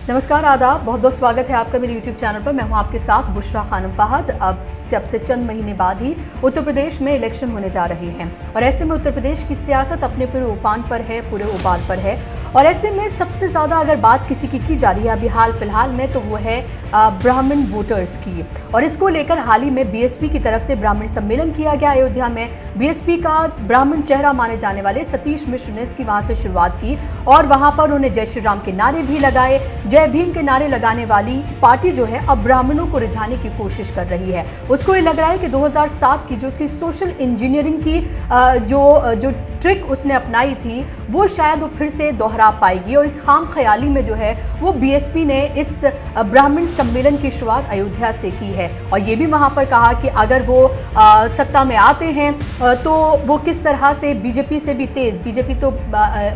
नमस्कार, आदाब, बहुत बहुत स्वागत है आपका मेरे YouTube चैनल पर। मैं हूं आपके साथ बुशरा खानम फहद। अब जब से चंद महीने बाद ही उत्तर प्रदेश में इलेक्शन होने जा रहे हैं और ऐसे में उत्तर प्रदेश की सियासत अपने पूरे उफान पर है, पूरे उबाल पर है। और ऐसे में सबसे ज़्यादा अगर बात किसी की जा रही है अभी हाल फिलहाल में, तो वो है ब्राह्मण वोटर्स की। और इसको लेकर हाल ही में बीएसपी की तरफ से ब्राह्मण सम्मेलन किया गया अयोध्या में। बीएसपी का ब्राह्मण चेहरा माने जाने वाले सतीश मिश्र ने इसकी वहाँ से शुरुआत की और वहाँ पर उन्होंने जय श्री राम के नारे भी लगाए। जय भीम के नारे लगाने वाली पार्टी जो है अब ब्राह्मणों को रिझाने की कोशिश कर रही है। उसको ये लग रहा है कि 2007 की जो उसकी सोशल इंजीनियरिंग की जो ट्रिक उसने अपनाई थी वो शायद वो फिर से दोहरा पाएगी। और इस खाम ख्याली में जो है वो बीएसपी ने इस ब्राह्मण सम्मेलन की शुरुआत अयोध्या से की है। और ये भी वहाँ पर कहा कि अगर वो सत्ता में आते हैं तो वो किस तरह से बीजेपी से भी तेज़, बीजेपी तो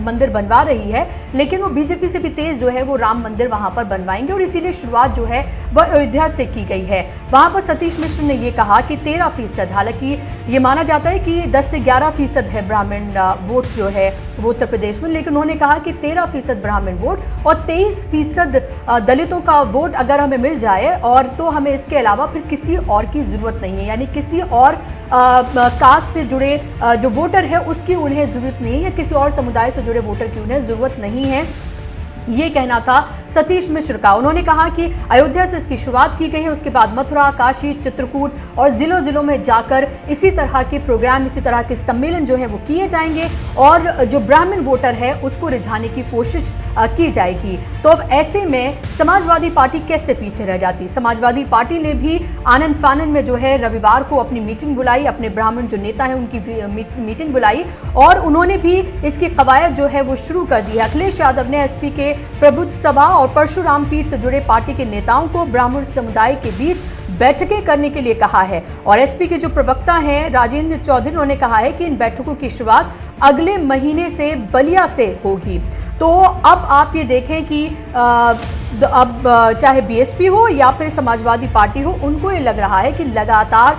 मंदिर बनवा रही है लेकिन वो बीजेपी से भी तेज़ जो है वो राम मंदिर वहाँ पर बनवाएंगे। और इसीलिए शुरुआत जो है वह अयोध्या से की गई है। वहाँ पर सतीश मिश्र ने ये कहा कि 13%, हालांकि ये माना जाता है कि 10 से 11% है ब्राह्मण वोट जो है वो उत्तर प्रदेश में, लेकिन उन्होंने कहा कि 13% ब्राह्मण वोट और 23% दलितों का वोट अगर हमें मिल जाए और तो हमें इसके अलावा फिर किसी और की ज़रूरत नहीं है, यानी किसी और कास्ट से जुड़े जो वोटर है उसकी उन्हें ज़रूरत नहीं है या किसी और समुदाय से जुड़े वोटर की उन्हें ज़रूरत नहीं है। ये कहना था सतीश मिश्र का। उन्होंने कहा कि अयोध्या से इसकी शुरुआत की गई है, उसके बाद मथुरा, काशी, चित्रकूट और ज़िलों में जाकर इसी तरह के प्रोग्राम, इसी तरह के सम्मेलन जो है वो किए जाएंगे और जो ब्राह्मण वोटर है उसको रिझाने की कोशिश की जाएगी। तो अब ऐसे में समाजवादी पार्टी कैसे पीछे रह जाती? समाजवादी पार्टी ने भी आनंद फानन में जो है रविवार को अपनी मीटिंग बुलाई, अपने ब्राह्मण जो नेता हैं उनकी मीटिंग बुलाई और उन्होंने भी इसकी कवायद जो है वो शुरू कर दी है। अखिलेश यादव ने एसपी के प्रबुद्ध सभा और परशुराम पीठ से जुड़े पार्टी के नेताओं को ब्राह्मण समुदाय के बीच बैठकें करने के लिए कहा है। और एसपी के जो प्रवक्ता हैं राजेंद्र चौधरी, उन्होंने कहा है कि इन बैठकों की शुरुआत अगले महीने से बलिया से होगी। तो अब आप ये देखें कि अब चाहे बीएसपी हो या फिर समाजवादी पार्टी हो, उनको ये लग रहा है कि लगातार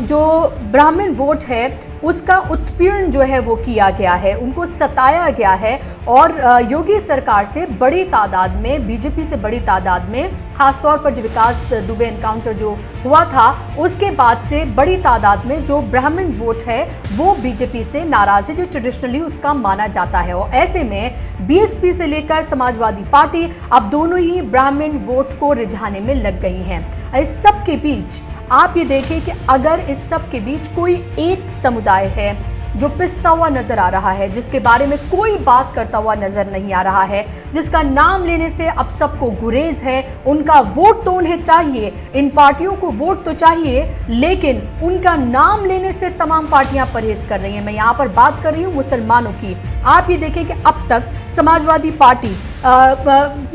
जो ब्राह्मण वोट है उसका उत्पीड़न जो है वो किया गया है, उनको सताया गया है। और योगी सरकार से बड़ी तादाद में, बीजेपी से बड़ी तादाद में, खासतौर पर जो विकास दुबे एनकाउंटर जो हुआ था उसके बाद से बड़ी तादाद में जो ब्राह्मण वोट है वो बीजेपी से नाराज है, जो ट्रेडिशनली उसका माना जाता है। और ऐसे में बीएसपी से लेकर समाजवादी पार्टी अब दोनों ही ब्राह्मण वोट को रिझाने में लग गई हैं। इस सब के बीच आप ये देखें कि अगर इस सब के बीच कोई एक समुदाय है जो पिसता हुआ नजर आ रहा है, जिसके बारे में कोई बात करता हुआ नजर नहीं आ रहा है, जिसका नाम लेने से अब सबको गुरेज है, उनका वोट तो उन्हें चाहिए, इन पार्टियों को वोट तो चाहिए लेकिन उनका नाम लेने से तमाम पार्टियां परहेज कर रही हैं। मैं यहाँ पर बात कर रही हूँ मुसलमानों की। आप ये देखें कि अब तक समाजवादी पार्टी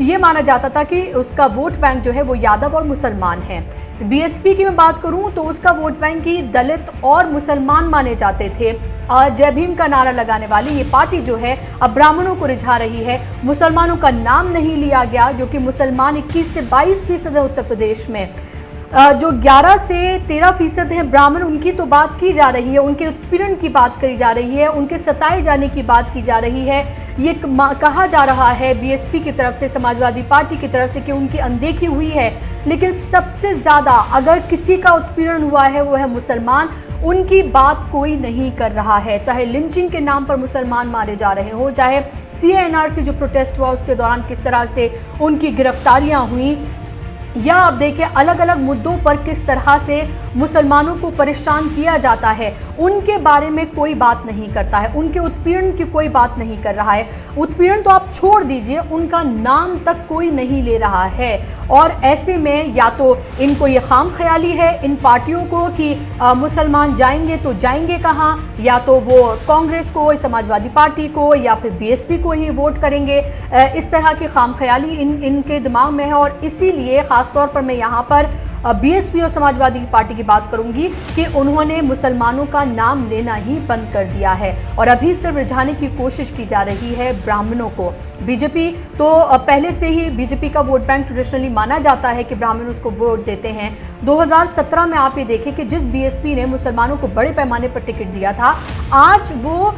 ये माना जाता था कि उसका वोट बैंक जो है वो यादव और मुसलमान है। बीएसपी की मैं बात करूं तो उसका वोट बैंक ही दलित और मुसलमान माने जाते थे। और जय भीम का नारा लगाने वाली ये पार्टी जो है अब ब्राह्मणों को रिझा रही है। मुसलमानों का नाम नहीं लिया गया, जो कि मुसलमान 21 से 22% है उत्तर प्रदेश में। जो 11 से 13% हैं ब्राह्मण, उनकी तो बात की जा रही है, उनके उत्पीड़न की बात करी जा रही है, उनके सताए जाने की बात की जा रही है। ये कहा जा रहा है बीएसपी की तरफ से, समाजवादी पार्टी की तरफ से कि उनकी अनदेखी हुई है। लेकिन सबसे ज़्यादा अगर किसी का उत्पीड़न हुआ है वो है मुसलमान। उनकी बात कोई नहीं कर रहा है, चाहे लिंचिंग के नाम पर मुसलमान मारे जा रहे हो, चाहे CA-NRC जो प्रोटेस्ट हुआ उसके दौरान किस तरह से उनकी गिरफ्तारियां हुई, या आप देखिए अलग अलग मुद्दों पर किस तरह से मुसलमानों को परेशान किया जाता है, उनके बारे में कोई बात नहीं करता है, उनके उत्पीड़न की कोई बात नहीं कर रहा है। उत्पीड़न तो आप छोड़ दीजिए, उनका नाम तक कोई नहीं ले रहा है। और ऐसे में या तो इनको ये खाम ख्याली है इन पार्टियों को कि मुसलमान जाएंगे तो जाएंगे कहाँ, या तो वो कांग्रेस को, समाजवादी पार्टी को या फिर बीएसपी को ही वोट करेंगे। इस तरह की खाम ख्याली इनके दिमाग में है। और इसीलिए खासतौर पर मैं यहाँ पर बीएसपी और समाजवादी पार्टी की बात करूंगी कि उन्होंने मुसलमानों का नाम लेना ही बंद कर दिया है और अभी सिर्फ रिझाने की कोशिश की जा रही है ब्राह्मणों को। बीजेपी तो पहले से ही, बीजेपी का वोट बैंक ट्रेडिशनली माना जाता है कि ब्राह्मण उसको वोट देते हैं। 2017 में आप ये देखें कि जिस बीएसपी ने मुसलमानों को बड़े पैमाने पर टिकट दिया था, आज वो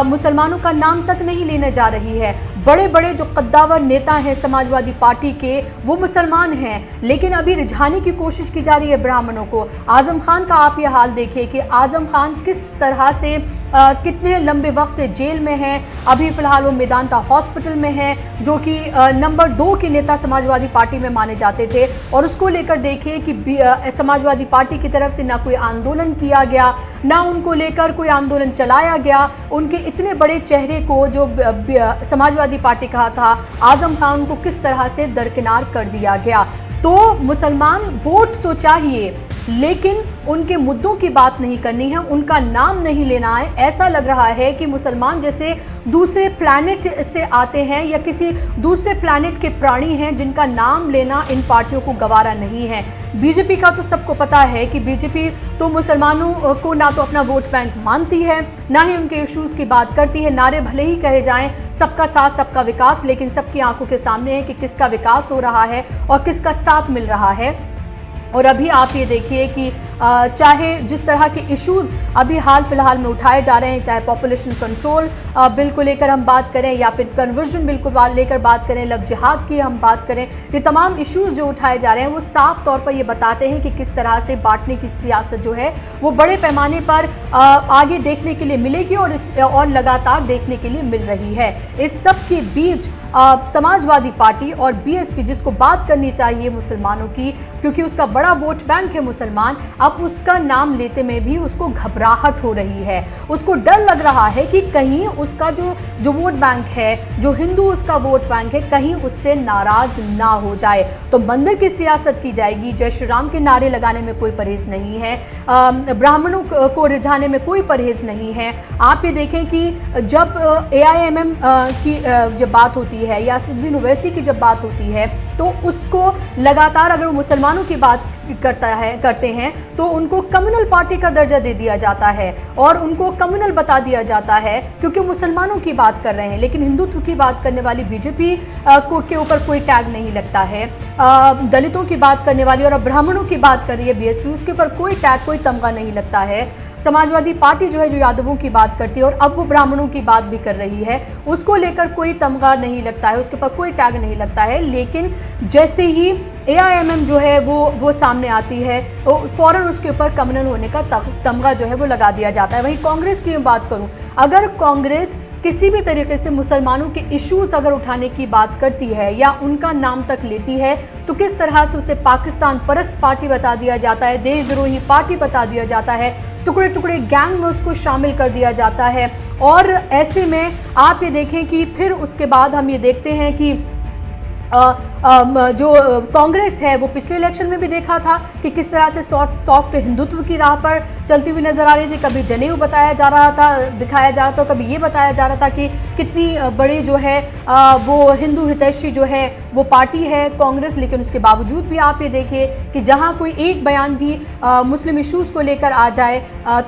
मुसलमानों का नाम तक नहीं लेने जा रही है। बड़े बड़े जो कद्दावर नेता हैं समाजवादी पार्टी के, वो मुसलमान हैं, लेकिन अभी रिझाने की कोशिश की जा रही है ब्राह्मणों को। आजम खान का आप ये हाल देखिए कि आजम खान किस तरह से कितने लंबे वक्त से जेल में हैं। अभी फिलहाल वो मेदांता हॉस्पिटल में है, जो कि नंबर 2 के नेता समाजवादी पार्टी में माने जाते थे, और उसको लेकर देखिए कि समाजवादी पार्टी की तरफ से ना कोई आंदोलन किया गया, ना उनको लेकर कोई आंदोलन चलाया गया। उनके इतने बड़े चेहरे को जो समाजवादी पार्टी कहा था आजम खान को किस तरह से दरकिनार कर दिया गया। तो मुसलमान वोट तो चाहिए, लेकिन उनके मुद्दों की बात नहीं करनी है, उनका नाम नहीं लेना है। ऐसा लग रहा है कि मुसलमान जैसे दूसरे प्लैनेट से आते हैं या किसी दूसरे प्लैनेट के प्राणी हैं, जिनका नाम लेना इन पार्टियों को गवारा नहीं है। बीजेपी का तो सबको पता है कि बीजेपी तो मुसलमानों को ना तो अपना वोट बैंक मानती है, ना ही उनके इश्यूज़ की बात करती है। नारे भले ही कहे जाएं सबका साथ सबका विकास, लेकिन सबकी आंखों के सामने है कि किसका विकास हो रहा है और किसका साथ मिल रहा है। और अभी आप ये देखिए कि चाहे जिस तरह के इश्यूज़ अभी हाल फिलहाल में उठाए जा रहे हैं, चाहे पॉपुलेशन कंट्रोल बिल को लेकर हम बात करें या फिर कन्वर्जन बिल को लेकर बात करें, लव जिहाद की हम बात करें, ये तमाम इश्यूज़ जो उठाए जा रहे हैं वो साफ तौर पर ये बताते हैं कि किस तरह से बांटने की सियासत जो है वो बड़े पैमाने पर आगे देखने के लिए मिलेगी और लगातार देखने के लिए मिल रही है। इस सब के बीच समाजवादी पार्टी और बीएसपी, जिसको बात करनी चाहिए मुसलमानों की, क्योंकि उसका बड़ा वोट बैंक है मुसलमान, अब उसका नाम लेते में भी उसको घबराहट हो रही है। उसको डर लग रहा है कि कहीं उसका जो वोट बैंक है, जो हिंदू उसका वोट बैंक है, कहीं उससे नाराज ना हो जाए। तो मंदिर की सियासत की जाएगी, जय श्री राम के नारे लगाने में कोई परहेज नहीं है, ब्राह्मणों को रिझाने में कोई परहेज नहीं है। आप ये देखें कि जब AIMM की जब बात होती है या सिद्दीन ओवैसी की जब बात होती है, तो उसको लगातार अगर वो मुसलमानों की बात करते हैं तो उनको कम्युनल पार्टी का दर्जा दे दिया जाता है और उनको कम्युनल बता दिया जाता है, क्योंकि मुसलमानों की बात कर रहे हैं। लेकिन हिंदुत्व की बात करने वाली बीजेपी के ऊपर कोई टैग नहीं लगता है। दलितों की बात करने वाली और अब ब्राह्मणों की बात कर रही है बीएसपी, उसके ऊपर कोई टैग, कोई तमगा नहीं लगता है। समाजवादी पार्टी जो है, जो यादवों की बात करती है और अब वो ब्राह्मणों की बात भी कर रही है, उसको लेकर कोई तमगा नहीं लगता है, उसके ऊपर कोई टैग नहीं लगता है। लेकिन जैसे ही AIMM जो है वो सामने आती है, तो फौरन उसके ऊपर कम्युनल होने का तमगा जो है वो लगा दिया जाता है। वहीं कांग्रेस की मैं बात करूं, अगर कांग्रेस किसी भी तरीके से मुसलमानों के इश्यूज अगर उठाने की बात करती है या उनका नाम तक लेती है, तो किस तरह से उसे पाकिस्तान परस्त पार्टी बता दिया जाता है, देशद्रोही पार्टी बता दिया जाता है, टुकड़े टुकड़े गैंग में उसको शामिल कर दिया जाता है। और ऐसे में आप ये देखें कि फिर उसके बाद हम ये देखते हैं कि जो कांग्रेस है वो पिछले इलेक्शन में भी देखा था कि किस तरह से सॉफ्ट हिंदुत्व की राह पर चलती हुई नजर आ रही थी। कभी जनेऊ बताया जा रहा था, दिखाया जा रहा था, कभी ये बताया जा रहा था कि कितनी बड़ी जो है वो हिंदू हितैषी जो है वो पार्टी है कांग्रेस। लेकिन उसके बावजूद भी आप ये देखिए कि जहां कोई एक बयान भी मुस्लिम इश्यूज़ को लेकर आ जाए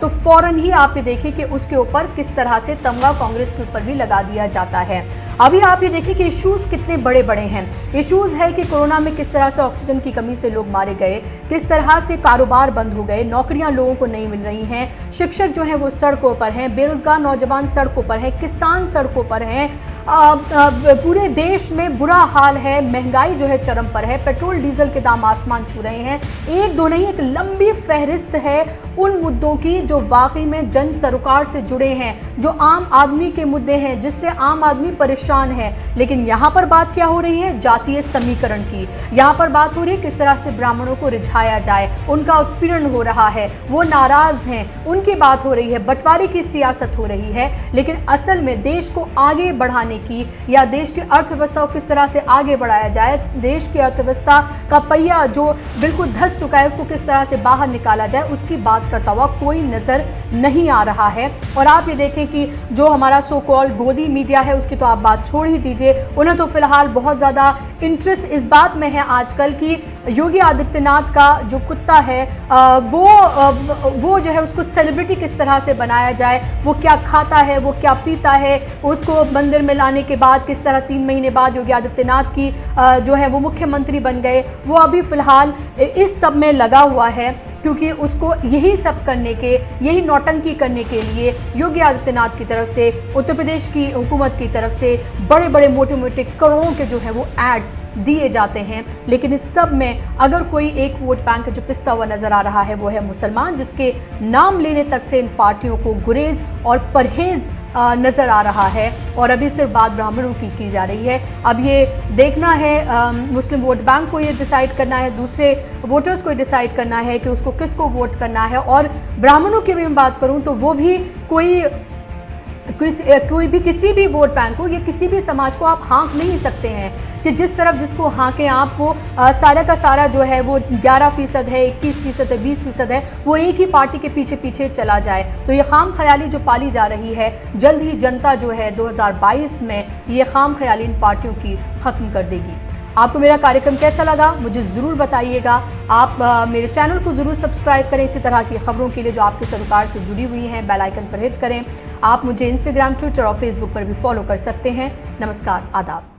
तो फ़ौरन ही आप ये देखिए कि उसके ऊपर किस तरह से तमगा कांग्रेस के ऊपर भी लगा दिया जाता है। अभी आप ये देखिए कि इश्यूज़ कितने बड़े बड़े हैं। इश्यूज़ है कि कोरोना में किस तरह से ऑक्सीजन की कमी से लोग मारे गए, किस तरह से कारोबार बंद हो गए, नौकरियां लोगों को नहीं मिल रही हैं, शिक्षक जो हैं वो सड़कों पर हैं, बेरोजगार नौजवान सड़कों पर हैं, किसान सड़कों पर हैं, पूरे देश में बुरा हाल है, महंगाई जो है चरम पर है, पेट्रोल डीजल के दाम आसमान छू रहे हैं। एक दो नहीं, एक लंबी फहरिस्त है उन मुद्दों की जो वाकई में जन सरोकार से जुड़े हैं, जो आम आदमी के मुद्दे हैं, जिससे आम आदमी परेशान है। लेकिन यहाँ पर बात क्या हो रही है? जातीय समीकरण की। यहाँ पर बात हो रही है किस तरह से ब्राह्मणों को रिझाया जाए, उनका उत्पीड़न हो रहा है, वो नाराज हैं, उनकी बात हो रही है, बंटवारे की सियासत हो रही है। लेकिन असल में देश को आगे बढ़ाने की या देश की अर्थव्यवस्था को किस तरह से आगे बढ़ाया जाए, देश की अर्थव्यवस्था का पहिया जो बिल्कुल धंस चुका है उसको किस तरह से बाहर निकाला जाए, उसकी बात करता हुआ कोई नजर नहीं आ रहा है। और आप ये देखें कि जो हमारा सो कॉल्ड गोदी मीडिया है उसकी तो आप बात छोड़ ही दीजिए, उन्हें तो फिलहाल बहुत ज़्यादा इंटरेस्ट इस बात में है आजकल की योगी आदित्यनाथ का जो कुत्ता है वो जो है उसको सेलिब्रिटी किस तरह से बनाया जाए, वो क्या खाता है, वो क्या पीता है, उसको मंदिर में लाने के बाद किस तरह 3 महीने बाद योगी आदित्यनाथ की जो है वो मुख्यमंत्री बन गए, वो अभी फिलहाल इस सब में लगा हुआ है। क्योंकि उसको यही सब करने के, यही नौटंकी करने के लिए योगी आदित्यनाथ की तरफ से, उत्तर प्रदेश की हुकूमत की तरफ से बड़े बड़े मोटे मोटे करोड़ों के जो है वो एड्स दिए जाते हैं। लेकिन इस सब में अगर कोई एक वोट बैंक जो पिसता हुआ नजर आ रहा है वो है मुसलमान, जिसके नाम लेने तक से इन पार्टियों को गुरेज और परहेज नज़र आ रहा है। और अभी सिर्फ बात ब्राह्मणों की जा रही है। अब ये देखना है, मुस्लिम वोट बैंक को ये डिसाइड करना है, दूसरे वोटर्स को डिसाइड करना है कि उसको किसको वोट करना है। और ब्राह्मणों की भी मैं बात करूं तो वो भी कोई भी किसी भी वोट बैंक को या किसी भी समाज को आप हाँक नहीं सकते हैं कि जिस तरफ जिसको हाँकें आप, वो सारा का सारा जो है वो 11% है, 21% है, 20% है, वो एक ही पार्टी के पीछे पीछे चला जाए। तो ये खाम ख्याली जो पाली जा रही है, जल्द ही जनता जो है 2022 में ये खाम ख्याली इन पार्टियों की ख़त्म कर देगी। आपको मेरा कार्यक्रम कैसा लगा मुझे ज़रूर बताइएगा। आप मेरे चैनल को ज़रूर सब्सक्राइब करें इसी तरह की खबरों के लिए जो आपके सरोकार से जुड़ी हुई हैं। बेल आइकन पर हिट करें। आप मुझे इंस्टाग्राम, ट्विटर और फेसबुक पर भी फॉलो कर सकते हैं। नमस्कार, आदाब।